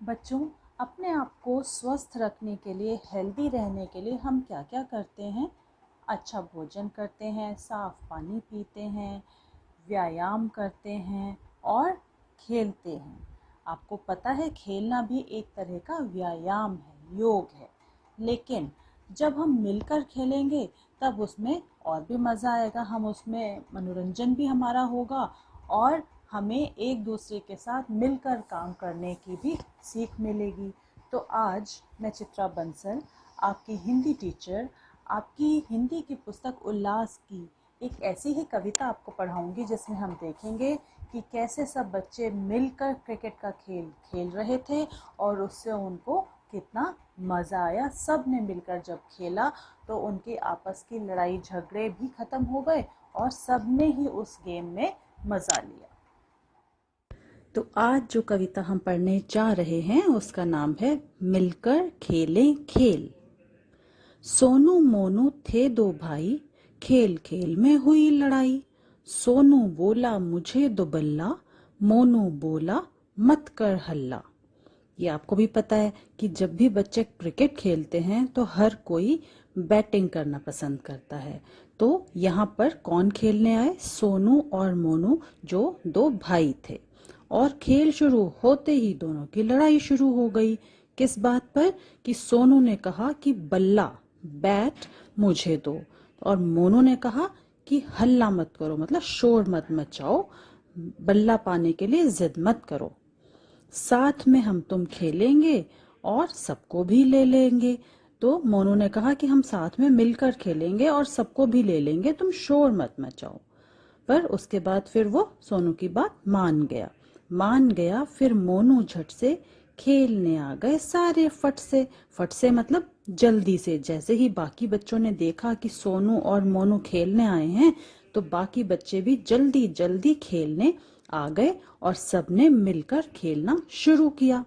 बच्चों, अपने आप को स्वस्थ रखने के लिए, हेल्दी रहने के लिए हम क्या क्या करते हैं? अच्छा भोजन करते हैं, साफ़ पानी पीते हैं, व्यायाम करते हैं और खेलते हैं। आपको पता है खेलना भी एक तरह का व्यायाम है, योग है। लेकिन जब हम मिलकर खेलेंगे तब उसमें और भी मज़ा आएगा, हम उसमें मनोरंजन भी हमारा होगा और हमें एक दूसरे के साथ मिलकर काम करने की भी सीख मिलेगी। तो आज मैं चित्रा बंसल, आपकी हिंदी टीचर, आपकी हिंदी की पुस्तक उल्लास की एक ऐसी ही कविता आपको पढ़ाऊंगी जिसमें हम देखेंगे कि कैसे सब बच्चे मिलकर क्रिकेट का खेल खेल रहे थे और उससे उनको कितना मज़ा आया। सब ने मिलकर जब खेला तो उनके आपस की लड़ाई झगड़े भी ख़त्म हो गए और सब ने ही उस गेम में मज़ा लिया। तो आज जो कविता हम पढ़ने जा रहे हैं उसका नाम है मिलकर खेलें खेल। सोनू मोनू थे दो भाई, खेल खेल में हुई लड़ाई। सोनू बोला मुझे दो बल्ला, मोनू बोला मत कर हल्ला। ये आपको भी पता है कि जब भी बच्चे क्रिकेट खेलते हैं तो हर कोई बैटिंग करना पसंद करता है। तो यहाँ पर कौन खेलने आए? सोनू और मोनू, जो दो भाई थे। और खेल शुरू होते ही दोनों की लड़ाई शुरू हो गई। किस बात पर? कि सोनू ने कहा कि बल्ला, बैट मुझे दो, और मोनू ने कहा कि हल्ला मत करो, मतलब शोर मत मचाओ, बल्ला पाने के लिए जिद मत करो, साथ में हम तुम खेलेंगे और सबको भी ले लेंगे। तो मोनू ने कहा कि हम साथ में मिलकर खेलेंगे और सबको भी ले लेंगे, तुम शोर मत मचाओ। पर उसके बाद फिर वो सोनू की बात मान गया। फिर मोनू झट से खेलने आ गए सारे फट से मतलब जल्दी से। जैसे ही बाकी बच्चों ने देखा कि सोनू और मोनू खेलने आए हैं तो बाकी बच्चे भी जल्दी जल्दी खेलने आ गए और सबने मिलकर खेलना शुरू किया।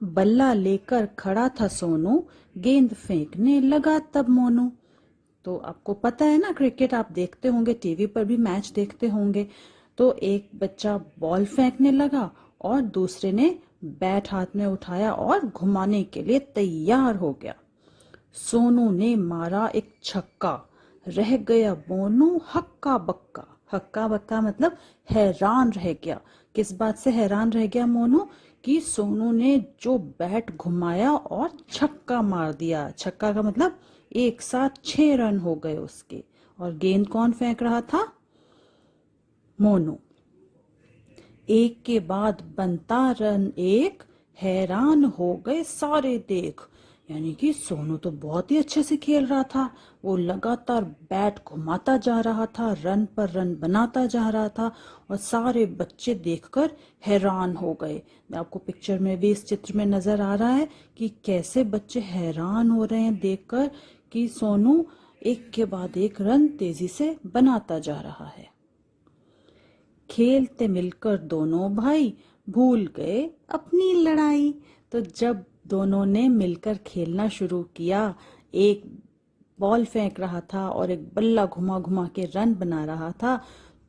बल्ला लेकर खड़ा था सोनू, गेंद फेंकने लगा तब मोनू। तो आपको पता है ना, क्रिकेट आप देखते होंगे, टीवी पर भी मैच देखते होंगे। तो एक बच्चा बॉल फेंकने लगा और दूसरे ने बैट हाथ में उठाया और घुमाने के लिए तैयार हो गया। सोनू ने मारा एक छक्का, रह गया मोनू हक्का बक्का। हक्का बक्का मतलब हैरान रह गया। किस बात से हैरान रह गया मोनू? कि सोनू ने जो बैट घुमाया और छक्का मार दिया। छक्का का मतलब एक साथ 6 रन हो गए उसके। और गेंद कौन फेंक रहा था? मोनू। एक के बाद बनता रन एक, हैरान हो गए सारे देख। यानी कि सोनू तो बहुत ही अच्छे से खेल रहा था। वो लगातार बैट घुमाता जा रहा था, रन पर रन बनाता जा रहा था और सारे बच्चे देखकर हैरान हो गए। आपको पिक्चर में भी, इस चित्र में नजर आ रहा है कि कैसे बच्चे हैरान हो रहे हैं देखकर कि सोनू एक के बाद एक रन तेजी से बनाता जा रहा है। खेलते मिलकर दोनों भाई भूल गए अपनी लड़ाई। तो जब दोनों ने मिलकर खेलना शुरू किया, एक बॉल फेंक रहा था और एक बल्ला घुमा घुमा के रन बना रहा था,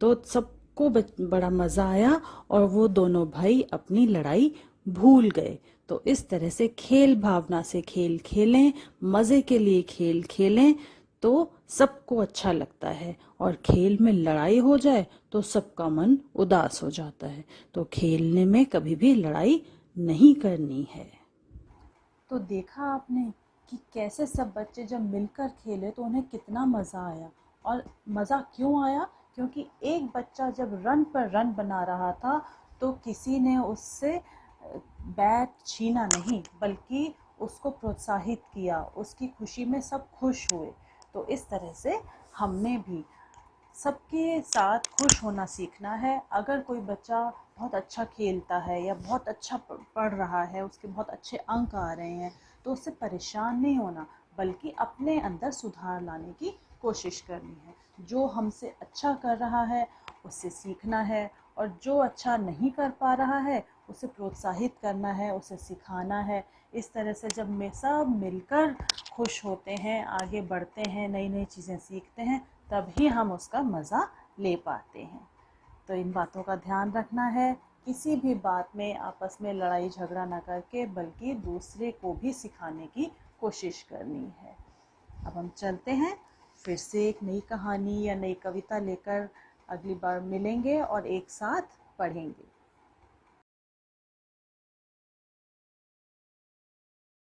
तो सबको बड़ा मजा आया और वो दोनों भाई अपनी लड़ाई भूल गए। तो इस तरह से खेल भावना से खेल खेलें, मजे के लिए खेल खेलें तो सबको अच्छा लगता है। और खेल में लड़ाई हो जाए तो सबका मन उदास हो जाता है। तो खेलने में कभी भी लड़ाई नहीं करनी है। तो देखा आपने कि कैसे सब बच्चे जब मिलकर खेले तो उन्हें कितना मज़ा आया। और मज़ा क्यों आया? क्योंकि एक बच्चा जब रन पर रन बना रहा था तो किसी ने उससे बैट छीना नहीं, बल्कि उसको प्रोत्साहित किया, उसकी खुशी में सब खुश हुए। तो इस तरह से हमने भी सबके साथ खुश होना सीखना है। अगर कोई बच्चा बहुत अच्छा खेलता है या बहुत अच्छा पढ़ रहा है, उसके बहुत अच्छे अंक आ रहे हैं, तो उससे परेशान नहीं होना, बल्कि अपने अंदर सुधार लाने की कोशिश करनी है। जो हमसे अच्छा कर रहा है उससे सीखना है और जो अच्छा नहीं कर पा रहा है उसे प्रोत्साहित करना है, उसे सिखाना है। इस तरह से जब मैं सब मिलकर खुश होते हैं, आगे बढ़ते हैं, नई नई चीज़ें सीखते हैं, तभी हम उसका मज़ा ले पाते हैं। तो इन बातों का ध्यान रखना है। किसी भी बात में आपस में लड़ाई झगड़ा ना करके बल्कि दूसरे को भी सिखाने की कोशिश करनी है। अब हम चलते हैं, फिर से एक नई कहानी या नई कविता लेकर अगली बार मिलेंगे और एक साथ पढ़ेंगे।